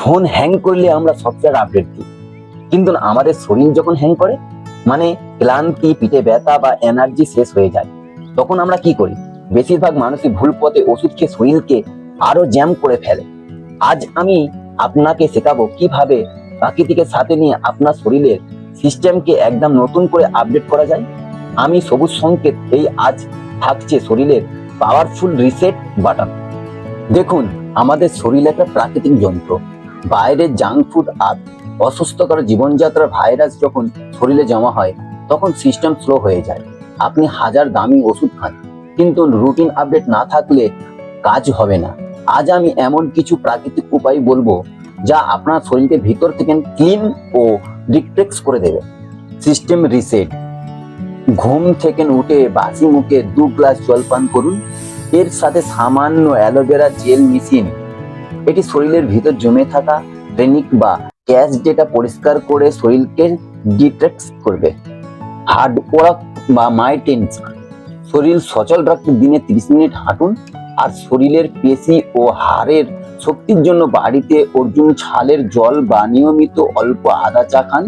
Phone hang করলে আমরা software update দিই, কিন্তু আমাদের শরীর যখন হ্যাং করে, মানে ক্লান্তি, পিঠে ব্যথা বা এনার্জি শেষ হয়ে যায়, তখন আমরা কি করি? বেশিরভাগ মানুষই ভুল পথে ওষুধ খেয়ে শরীরকে আরো জ্যাম করে ফেলে। আজ আমি আপনাকে শেখাবো কিভাবে প্রাকৃতিকের সাথে নিয়ে আপনার শরীরের সিস্টেমকে একদম নতুন করে আপডেট করা যায়। আমি সবুজ সংকেত এই আজ থাকছে শরীরের পাওয়ারফুল রিসেট বাটন। দেখুন, আমাদের শরীর একটা প্রাকৃতিক যন্ত্র। বাইরের জাঙ্ক ফুড আর অসুস্থকর জীবনযাত্রার ভাইরাস যখন শরীরে জমা হয়, তখন সিস্টেম স্লো হয়ে যায়। আপনি হাজার দামি ওষুধ খান, কিন্তু রুটিন আপডেট না থাকলে কাজ হবে না। আজ আমি এমন কিছু প্রাকৃতিক উপায় বলবো যা আপনার শরীরকে ভিতর থেকে ক্লিন ও ডিটক্স করে দেবে। System reset. ঘুম থেকে উঠে বাসি মুখে 2 গ্লাস জল পান করুন। এর সাথে সামান্য অ্যালোভেরা জেল মিশিয়ে। এটি শরীরের ভিতর জমে থাকা ট্রেনিক বা গ্যাস ডেটা পরিষ্কার করে শরীরকে ডিটক্স করবে। হার্ড ওয়ার্ক বা মাইটেনশন। শরীর সচল রাখতে দিনে 30 মিনিট হাঁটুন। আর শরীরের পেশি ও হাড়ের শক্তির জন্য বাড়িতে অর্জুন ছালের জল বা নিয়মিত অল্প আদা চা খান।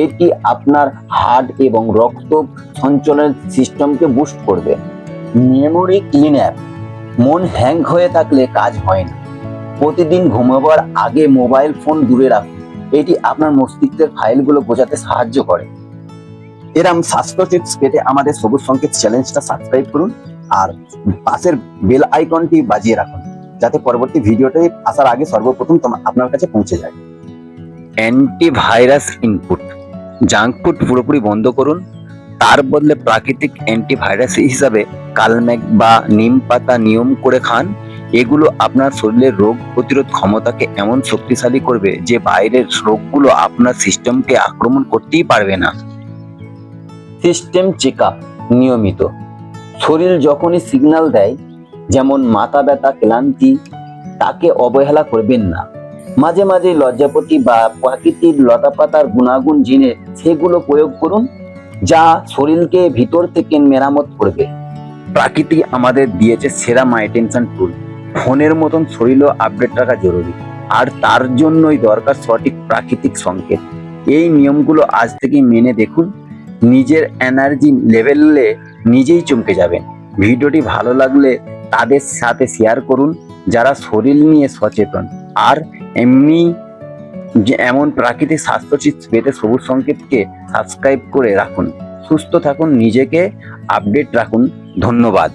এটি আপনার হার্ট এবং রক্ত সঞ্চালন সিস্টেমকে বুস্ট করবে। Memory clean app. মন হ্যাং হয়ে থাকলে কাজ হয় না। প্রতিদিন ঘুমাবার আগে মোবাইল ফোন দূরে রাখুন। এটি আপনার মস্তিষ্কের ফাইলগুলো বোঝাতে সাহায্য করে। এরম স্বাস্থ্য টিপস পেতে আমাদের সবুজ সংকেত চ্যানেলটা সাবস্ক্রাইব করুন আর পাশের বেল আইকনটি বাজিয়ে রাখুন, যাতে পরবর্তী ভিডিওটি আসার আগে সর্বপ্রথম আপনার কাছে পৌঁছে যায়। Antivirus input. জাঙ্ক ফুড পুরোপুরি বন্ধ করুন। তার বদলে প্রাকৃতিক অ্যান্টিভাইরাস হিসাবে কালমেঘ বা নিম পাতা নিয়ম করে খান। এগুলো আপনার শরীরের রোগ প্রতিরোধ ক্ষমতাকে এমন শক্তিশালী করবে যে বাইরের রোগগুলো আপনার সিস্টেমকে আক্রমণ করতেই পারবে না। সিস্টেম চেক আপ নিয়মিত। শরীর যখনই সিগন্যাল দেয়, যেমন মাথা ব্যথা, ক্লান্তি, তাকে অবহেলা করবেন না। মাঝে মাঝে লজ্জাপতি বা প্রাকৃতিক লতাপাতার গুণাগুণ জেনে সেগুলো প্রয়োগ করুন, যা শরীরকে ভিতর থেকে মেরামত করবে। প্রাকৃতি আমাদের দিয়েছে সেরা মাইটেনশন টুল। ফোনের মতন শরীরও আপডেট রাখা জরুরি, আর তার জন্যই দরকার সঠিক প্রাকৃতিক সংকেত। এই নিয়মগুলো আজ থেকে মেনে দেখুন। নিজের এনার্জি লেভেলে নিজেই চমকে যাবেন। ভিডিওটি ভালো লাগলে তাদের সাথে শেয়ার করুন যারা শরীর নিয়ে সচেতন। আর এমন প্রাকৃতিক স্বাস্থ্য টিপস পেতে সবুজ সংকেতকে সাবস্ক্রাইব করে রাখুন। সুস্থ থাকুন, নিজেকে আপডেট রাখুন। ধন্যবাদ।